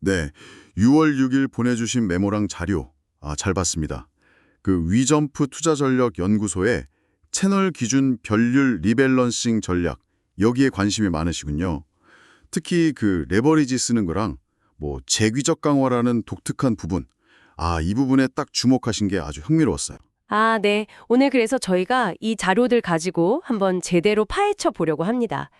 네, 6월 6일 보내주신 메모랑 자료, 잘 봤습니다. 그 위점프 투자전력 연구소의 채널 기준 별률 리밸런싱 전략, 여기에 관심이 많으시군요. 특히 그 레버리지 쓰는 거랑 뭐 재귀적 강화라는 독특한 부분, 이 부분에 딱 주목하신 게 아주 흥미로웠어요. 아, 네. 오늘 그래서 저희가 이 자료들 가지고 한번 제대로 파헤쳐 보려고 합니다.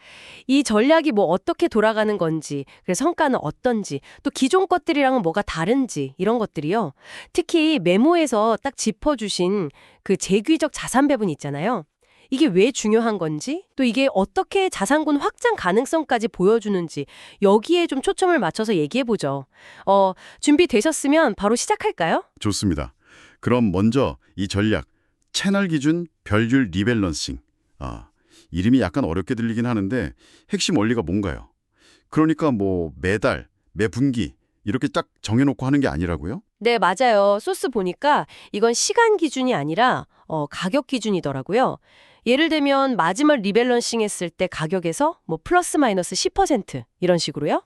이 전략이 뭐 어떻게 돌아가는 건지, 그래서 성과는 어떤지, 또 기존 것들이랑은 뭐가 다른지 이런 것들이요. 특히 메모에서 딱 짚어주신 그 재귀적 자산 배분 있잖아요. 이게 왜 중요한 건지, 또 이게 어떻게 자산군 확장 가능성까지 보여주는지 여기에 좀 초점을 맞춰서 얘기해보죠. 준비되셨으면 바로 시작할까요? 좋습니다. 그럼 먼저 이 전략, 채널 기준 별률 리밸런싱. 이름이 약간 어렵게 들리긴 하는데 핵심 원리가 뭔가요? 그러니까 뭐 매달, 매분기 이렇게 딱 정해놓고 하는 게 아니라고요? 네, 맞아요. 소스 보니까 이건 시간 기준이 아니라 가격 기준이더라고요. 예를 들면 마지막 리밸런싱 했을 때 가격에서 뭐 플러스 마이너스 10% 이런 식으로요.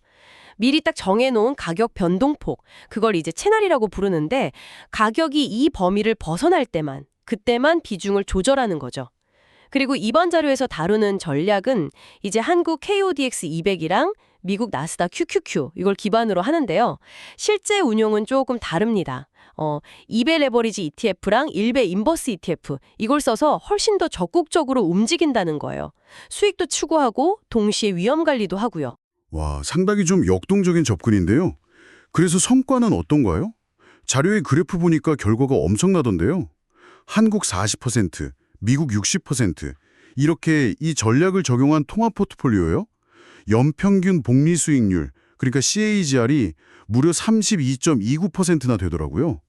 미리 딱 정해놓은 가격 변동폭, 그걸 이제 채널이라고 부르는데 가격이 이 범위를 벗어날 때만, 그때만 비중을 조절하는 거죠. 그리고 이번 자료에서 다루는 전략은 이제 한국 KODX 200이랑 미국 나스닥 QQQ 이걸 기반으로 하는데요. 실제 운용은 조금 다릅니다. 2배 레버리지 ETF랑 1배 인버스 ETF 이걸 써서 훨씬 더 적극적으로 움직인다는 거예요. 수익도 추구하고 동시에 위험 관리도 하고요. 와, 상당히 좀 역동적인 접근인데요. 그래서 성과는 어떤가요? 자료의 그래프 보니까 결과가 엄청나던데요. 한국 40%, 미국 60%, 이렇게 이 전략을 적용한 통합 포트폴리오요. 연평균 복리 수익률, 그러니까 CAGR이 무려 32.29%나 되더라고요.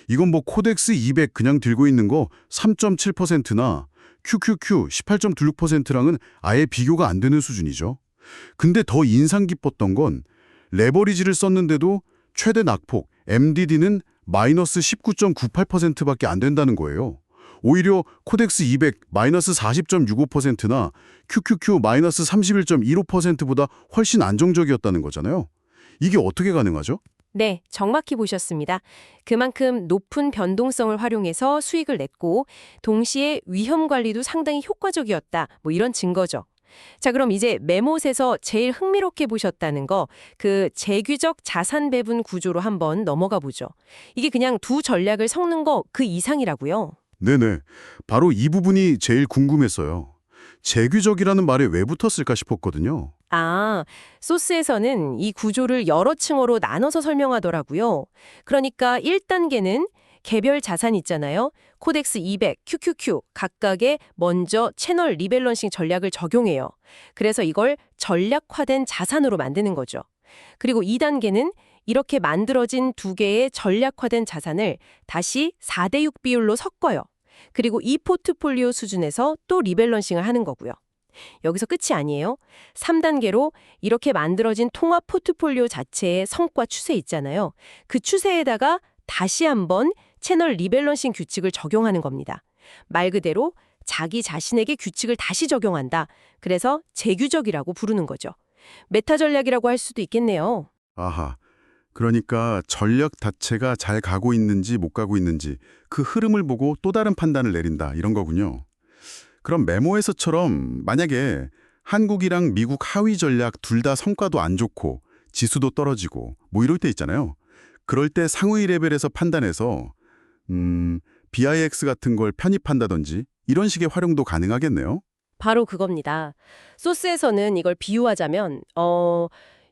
이건 뭐 코덱스 200 그냥 들고 있는 거 3.7%나 QQQ 18.26%랑은 아예 비교가 안 되는 수준이죠. 근데 더 인상 깊었던 건 레버리지를 썼는데도 최대 낙폭 MDD는 마이너스 19.98%밖에 안 된다는 거예요. 오히려 코덱스 200 마이너스 40.65%나 QQQ 마이너스 31.15%보다 훨씬 안정적이었다는 거잖아요. 이게 어떻게 가능하죠? 네, 정확히 보셨습니다. 그만큼 높은 변동성을 활용해서 수익을 냈고 동시에 위험 관리도 상당히 효과적이었다. 뭐 이런 증거죠. 자, 그럼 이제 메모에서 제일 흥미롭게 보셨다는 거, 그 재규적 자산 배분 구조로 한번 넘어가 보죠. 이게 그냥 두 전략을 섞는 거 그 이상이라고요. 네네. 바로 이 부분이 제일 궁금했어요. 재규적이라는 말에 왜 붙었을까 싶었거든요. 아, 소스에서는 이 구조를 여러 층으로 나눠서 설명하더라고요. 그러니까 1단계는 개별 자산 있잖아요. 코덱스 200, QQQ 각각에 먼저 채널 리밸런싱 전략을 적용해요. 그래서 이걸 전략화된 자산으로 만드는 거죠. 그리고 2단계는 이렇게 만들어진 두 개의 전략화된 자산을 다시 4대6 비율로 섞어요. 그리고 이 포트폴리오 수준에서 또 리밸런싱을 하는 거고요. 여기서 끝이 아니에요. 3단계로 이렇게 만들어진 통합 포트폴리오 자체의 성과 추세 있잖아요. 그 추세에다가 다시 한번 채널 리밸런싱 규칙을 적용하는 겁니다. 말 그대로 자기 자신에게 규칙을 다시 적용한다. 그래서 재규적이라고 부르는 거죠. 메타 전략이라고 할 수도 있겠네요. 아하. 그러니까 전략 자체가 잘 가고 있는지 못 가고 있는지 그 흐름을 보고 또 다른 판단을 내린다 이런 거군요. 그럼 메모에서처럼 만약에 한국이랑 미국 하위 전략 둘 다 성과도 안 좋고 지수도 떨어지고 뭐 이럴 때 있잖아요. 그럴 때 상위 레벨에서 판단해서 BIX 같은 걸 편입한다든지 이런 식의 활용도 가능하겠네요. 바로 그겁니다. 소스에서는 이걸 비유하자면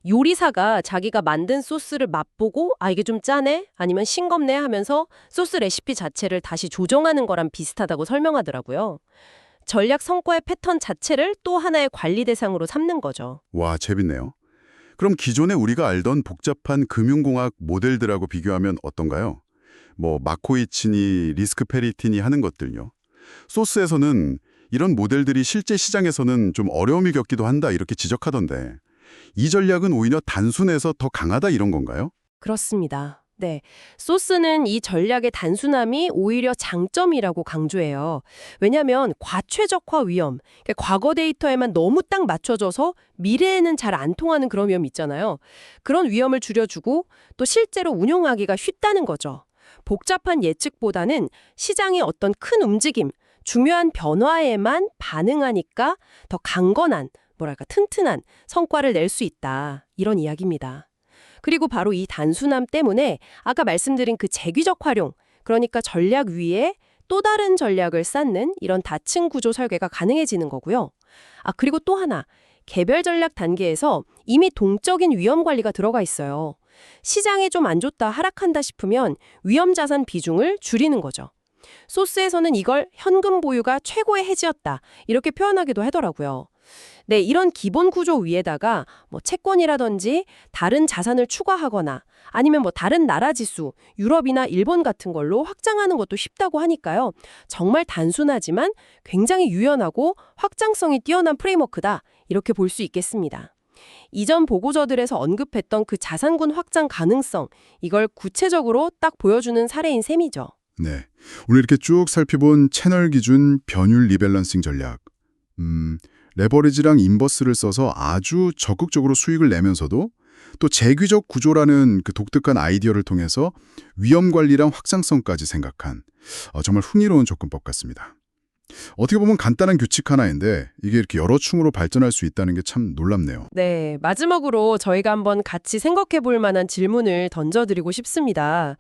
요리사가 자기가 만든 소스를 맛보고 이게 좀 짜네? 아니면 싱겁네? 하면서 소스 레시피 자체를 다시 조정하는 거랑 비슷하다고 설명하더라고요. 전략 성과의 패턴 자체를 또 하나의 관리 대상으로 삼는 거죠. 와, 재밌네요. 그럼 기존에 우리가 알던 복잡한 금융공학 모델들하고 비교하면 어떤가요? 뭐 마코이치니, 리스크페리티니 하는 것들요. 소스에서는 이런 모델들이 실제 시장에서는 좀 어려움을 겪기도 한다 이렇게 지적하던데 이 전략은 오히려 단순해서 더 강하다 이런 건가요? 그렇습니다. 네, 소스는 이 전략의 단순함이 오히려 장점이라고 강조해요. 왜냐하면 과최적화 위험, 그러니까 과거 데이터에만 너무 딱 맞춰져서 미래에는 잘 안 통하는 그런 위험 있잖아요. 그런 위험을 줄여주고 또 실제로 운용하기가 쉽다는 거죠. 복잡한 예측보다는 시장의 어떤 큰 움직임, 중요한 변화에만 반응하니까 더 강건한, 뭐랄까 튼튼한 성과를 낼 수 있다. 이런 이야기입니다. 그리고 바로 이 단순함 때문에 아까 말씀드린 그 재귀적 활용, 그러니까 전략 위에 또 다른 전략을 쌓는 이런 다층 구조 설계가 가능해지는 거고요. 그리고 또 하나, 개별 전략 단계에서 이미 동적인 위험 관리가 들어가 있어요. 시장이 좀 안 좋다, 하락한다 싶으면 위험 자산 비중을 줄이는 거죠. 소스에서는 이걸 현금 보유가 최고의 해지였다, 이렇게 표현하기도 하더라고요. 네, 이런 기본 구조 위에다가 뭐 채권이라든지 다른 자산을 추가하거나 아니면 뭐 다른 나라 지수, 유럽이나 일본 같은 걸로 확장하는 것도 쉽다고 하니까요. 정말 단순하지만 굉장히 유연하고 확장성이 뛰어난 프레임워크다. 이렇게 볼 수 있겠습니다. 이전 보고서들에서 언급했던 그 자산군 확장 가능성, 이걸 구체적으로 딱 보여주는 사례인 셈이죠. 네. 오늘 이렇게 쭉 살펴본 채널 기준 변율 리밸런싱 전략. 레버리지랑 인버스를 써서 아주 적극적으로 수익을 내면서도 또 재귀적 구조라는 그 독특한 아이디어를 통해서 위험 관리랑 확장성까지 생각한 정말 흥미로운 접근법 같습니다. 어떻게 보면 간단한 규칙 하나인데 이게 이렇게 여러 층으로 발전할 수 있다는 게 참 놀랍네요. 네, 마지막으로 저희가 한번 같이 생각해 볼 만한 질문을 던져드리고 싶습니다.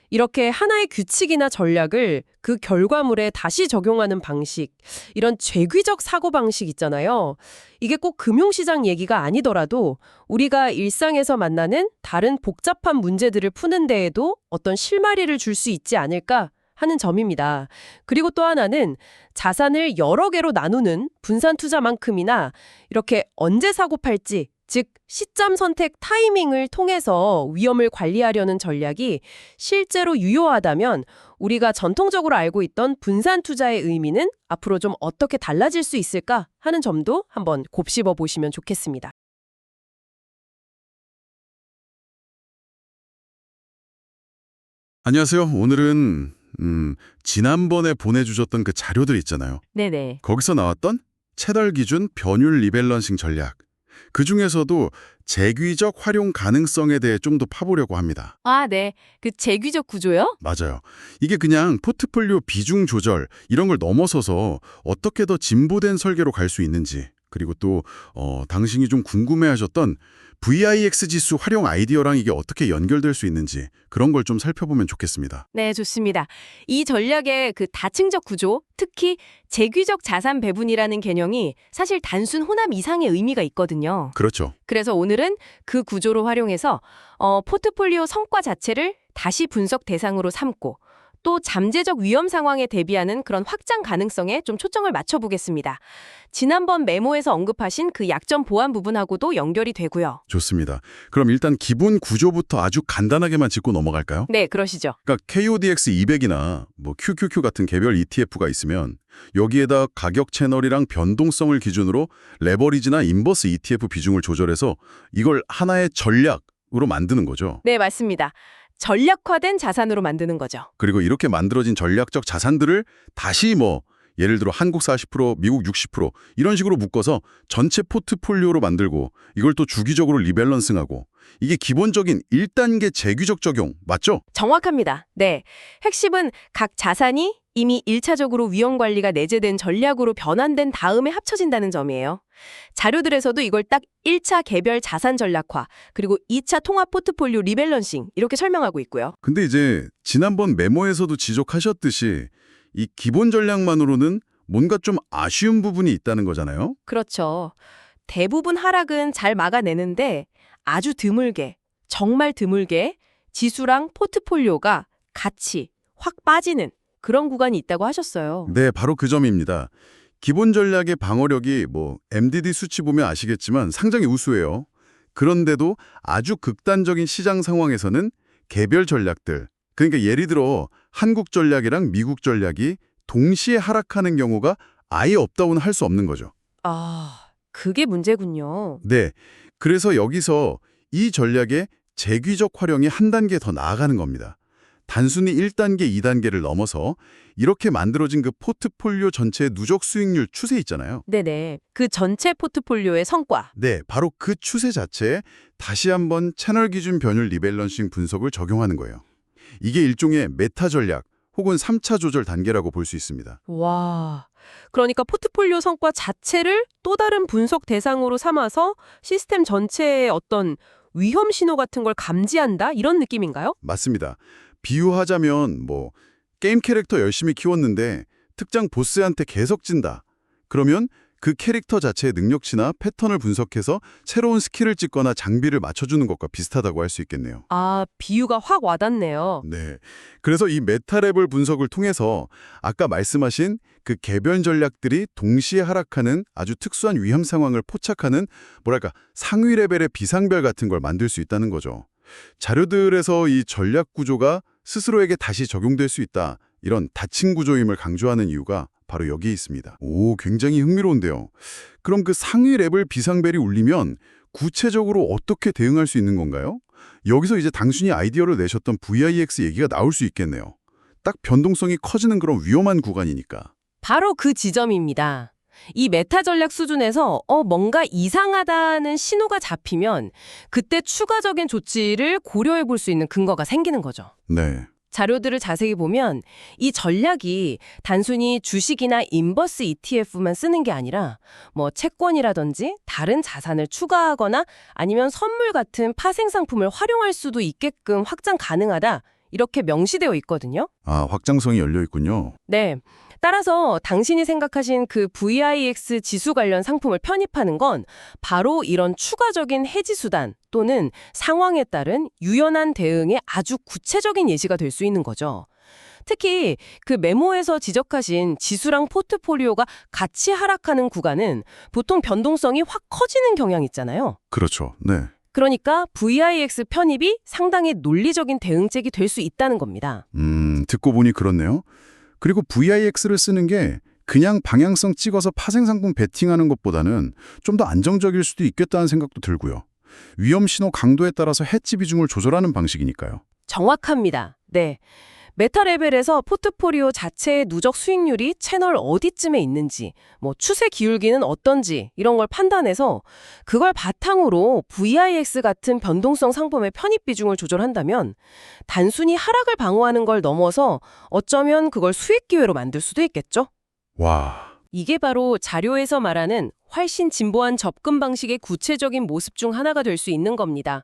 이렇게 하나의 규칙이나 전략을 그 결과물에 다시 적용하는 방식, 이런 죄귀적 사고방식 있잖아요. 이게 꼭 금융시장 얘기가 아니더라도 우리가 일상에서 만나는 다른 복잡한 문제들을 푸는 데에도 어떤 실마리를 줄 수 있지 않을까 하는 점입니다. 그리고 또 하나는 자산을 여러 개로 나누는 분산 투자만큼이나 이렇게 언제 사고 팔지, 즉 시점 선택 타이밍을 통해서 위험을 관리하려는 전략이 실제로 유효하다면 우리가 전통적으로 알고 있던 분산 투자의 의미는 앞으로 좀 어떻게 달라질 수 있을까 하는 점도 한번 곱씹어 보시면 좋겠습니다. 안녕하세요. 오늘은 지난번에 보내주셨던 그 자료들 있잖아요. 네네. 거기서 나왔던 채널 기준 변율 리밸런싱 전략. 그중에서도 재귀적 활용 가능성에 대해 좀 더 파보려고 합니다. 네. 그 재귀적 구조요? 맞아요. 이게 그냥 포트폴리오 비중 조절 이런 걸 넘어서서 어떻게 더 진보된 설계로 갈 수 있는지, 그리고 또 당신이 좀 궁금해하셨던 VIX 지수 활용 아이디어랑 이게 어떻게 연결될 수 있는지 그런 걸 좀 살펴보면 좋겠습니다. 네, 좋습니다. 이 전략의 그 다층적 구조, 특히 재귀적 자산 배분이라는 개념이 사실 단순 혼합 이상의 의미가 있거든요. 그렇죠. 그래서 오늘은 그 구조로 활용해서 포트폴리오 성과 자체를 다시 분석 대상으로 삼고 또 잠재적 위험 상황에 대비하는 그런 확장 가능성에 좀 초점을 맞춰보겠습니다. 지난번 메모에서 언급하신 그 약점 보완 부분하고도 연결이 되고요. 좋습니다. 그럼 일단 기본 구조부터 아주 간단하게만 짚고 넘어갈까요? 네, 그러시죠. 그러니까 KODX 200이나 뭐 QQQ 같은 개별 ETF가 있으면 여기에다 가격 채널이랑 변동성을 기준으로 레버리지나 인버스 ETF 비중을 조절해서 이걸 하나의 전략으로 만드는 거죠. 네, 맞습니다. 전략화된 자산으로 만드는 거죠. 그리고 이렇게 만들어진 전략적 자산들을 다시 예를 들어 한국 40%, 미국 60% 이런 식으로 묶어서 전체 포트폴리오로 만들고 이걸 또 주기적으로 리밸런싱하고 이게 기본적인 1단계 재귀적 적용 맞죠? 정확합니다. 네. 핵심은 각 자산이 이미 1차적으로 위험 관리가 내재된 전략으로 변환된 다음에 합쳐진다는 점이에요. 자료들에서도 이걸 딱 1차 개별 자산 전략화, 그리고 2차 통합 포트폴리오 리밸런싱 이렇게 설명하고 있고요. 근데 이제 지난번 메모에서도 지적하셨듯이 이 기본 전략만으로는 뭔가 좀 아쉬운 부분이 있다는 거잖아요. 그렇죠. 대부분 하락은 잘 막아내는데 아주 드물게, 정말 드물게 지수랑 포트폴리오가 같이 확 빠지는 그런 구간이 있다고 하셨어요. 네, 바로 그 점입니다. 기본 전략의 방어력이 MDD 수치 보면 아시겠지만 상당히 우수해요. 그런데도 아주 극단적인 시장 상황에서는 개별 전략들, 그러니까 예를 들어 한국 전략이랑 미국 전략이 동시에 하락하는 경우가 아예 없다고는 할 수 없는 거죠. 그게 문제군요. 네, 그래서 여기서 이 전략의 재귀적 활용이 한 단계 더 나아가는 겁니다. 단순히 1단계, 2단계를 넘어서 이렇게 만들어진 그 포트폴리오 전체의 누적 수익률 추세 있잖아요. 네네. 그 전체 포트폴리오의 성과. 네, 바로 그 추세 자체에 다시 한번 채널 기준 변율 리밸런싱 분석을 적용하는 거예요. 이게 일종의 메타 전략 혹은 3차 조절 단계라고 볼 수 있습니다. 와. 그러니까 포트폴리오 성과 자체를 또 다른 분석 대상으로 삼아서 시스템 전체의 어떤 위험 신호 같은 걸 감지한다? 이런 느낌인가요? 맞습니다. 비유하자면 게임 캐릭터 열심히 키웠는데 특정 보스한테 계속 진다. 그러면 그 캐릭터 자체의 능력치나 패턴을 분석해서 새로운 스킬을 찍거나 장비를 맞춰주는 것과 비슷하다고 할 수 있겠네요. 아, 비유가 확 와닿네요. 네. 그래서 이 메타레벨 분석을 통해서 아까 말씀하신 그 개별 전략들이 동시에 하락하는 아주 특수한 위험 상황을 포착하는 상위 레벨의 비상별 같은 걸 만들 수 있다는 거죠. 자료들에서 이 전략 구조가 스스로에게 다시 적용될 수 있다. 이런 다층 구조임을 강조하는 이유가 바로 여기에 있습니다. 오, 굉장히 흥미로운데요. 그럼 그 상위 레벨 비상벨이 울리면 구체적으로 어떻게 대응할 수 있는 건가요? 여기서 이제 당신이 아이디어를 내셨던 VIX 얘기가 나올 수 있겠네요. 딱 변동성이 커지는 그런 위험한 구간이니까. 바로 그 지점입니다. 이 메타 전략 수준에서 뭔가 이상하다는 신호가 잡히면 그때 추가적인 조치를 고려해 볼 수 있는 근거가 생기는 거죠. 네. 자료들을 자세히 보면 이 전략이 단순히 주식이나 인버스 ETF만 쓰는 게 아니라 채권이라든지 다른 자산을 추가하거나 아니면 선물 같은 파생 상품을 활용할 수도 있게끔 확장 가능하다. 이렇게 명시되어 있거든요. 아, 확장성이 열려 있군요. 네. 따라서 당신이 생각하신 그 VIX 지수 관련 상품을 편입하는 건 바로 이런 추가적인 해지 수단 또는 상황에 따른 유연한 대응의 아주 구체적인 예시가 될 수 있는 거죠. 특히 그 메모에서 지적하신 지수랑 포트폴리오가 같이 하락하는 구간은 보통 변동성이 확 커지는 경향이 있잖아요. 그렇죠. 네. 그러니까 VIX 편입이 상당히 논리적인 대응책이 될 수 있다는 겁니다. 듣고 보니 그렇네요. 그리고 VIX를 쓰는 게 그냥 방향성 찍어서 파생상품 베팅하는 것보다는 좀 더 안정적일 수도 있겠다는 생각도 들고요. 위험 신호 강도에 따라서 해지 비중을 조절하는 방식이니까요. 정확합니다. 네. 메타 레벨에서 포트폴리오 자체의 누적 수익률이 채널 어디쯤에 있는지, 추세 기울기는 어떤지 이런 걸 판단해서 그걸 바탕으로 VIX 같은 변동성 상품의 편입 비중을 조절한다면 단순히 하락을 방어하는 걸 넘어서 어쩌면 그걸 수익 기회로 만들 수도 있겠죠? 와. 이게 바로 자료에서 말하는 훨씬 진보한 접근 방식의 구체적인 모습 중 하나가 될 수 있는 겁니다.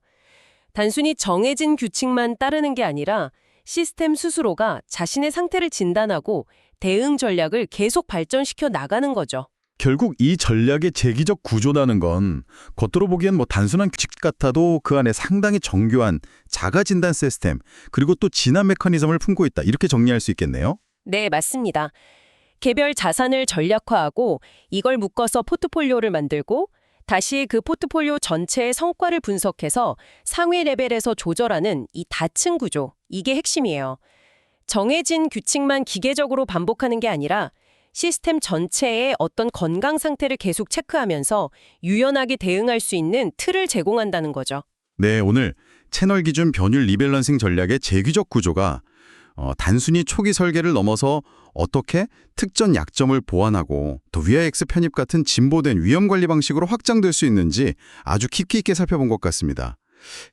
단순히 정해진 규칙만 따르는 게 아니라 시스템 스스로가 자신의 상태를 진단하고 대응 전략을 계속 발전시켜 나가는 거죠. 결국 이 전략의 재기적 구조라는 건 겉으로 보기엔 단순한 규칙 같아도 그 안에 상당히 정교한 자가 진단 시스템 그리고 또 진화 메커니즘을 품고 있다. 이렇게 정리할 수 있겠네요. 네, 맞습니다. 개별 자산을 전략화하고 이걸 묶어서 포트폴리오를 만들고 다시 그 포트폴리오 전체의 성과를 분석해서 상위 레벨에서 조절하는 이 다층 구조, 이게 핵심이에요. 정해진 규칙만 기계적으로 반복하는 게 아니라 시스템 전체의 어떤 건강 상태를 계속 체크하면서 유연하게 대응할 수 있는 틀을 제공한다는 거죠. 네, 오늘 채널 기준 변율 리밸런싱 전략의 재규적 구조가 단순히 초기 설계를 넘어서 어떻게 특정 약점을 보완하고 또 VIX 편입 같은 진보된 위험 관리 방식으로 확장될 수 있는지 아주 깊이 있게 살펴본 것 같습니다.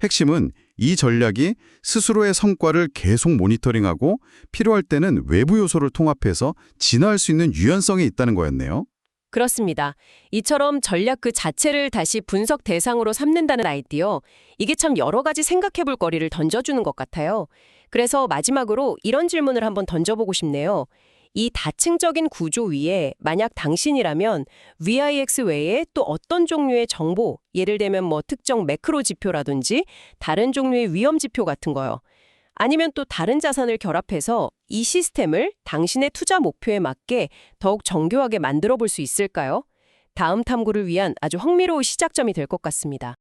핵심은 이 전략이 스스로의 성과를 계속 모니터링하고 필요할 때는 외부 요소를 통합해서 진화할 수 있는 유연성이 있다는 거였네요. 그렇습니다. 이처럼 전략 그 자체를 다시 분석 대상으로 삼는다는 아이디어, 이게 참 여러 가지 생각해 볼 거리를 던져주는 것 같아요. 그래서 마지막으로 이런 질문을 한번 던져보고 싶네요. 이 다층적인 구조 위에 만약 당신이라면 VIX 외에 또 어떤 종류의 정보, 예를 들면 특정 매크로 지표라든지 다른 종류의 위험 지표 같은 거요. 아니면 또 다른 자산을 결합해서 이 시스템을 당신의 투자 목표에 맞게 더욱 정교하게 만들어 볼 수 있을까요? 다음 탐구를 위한 아주 흥미로운 시작점이 될 것 같습니다.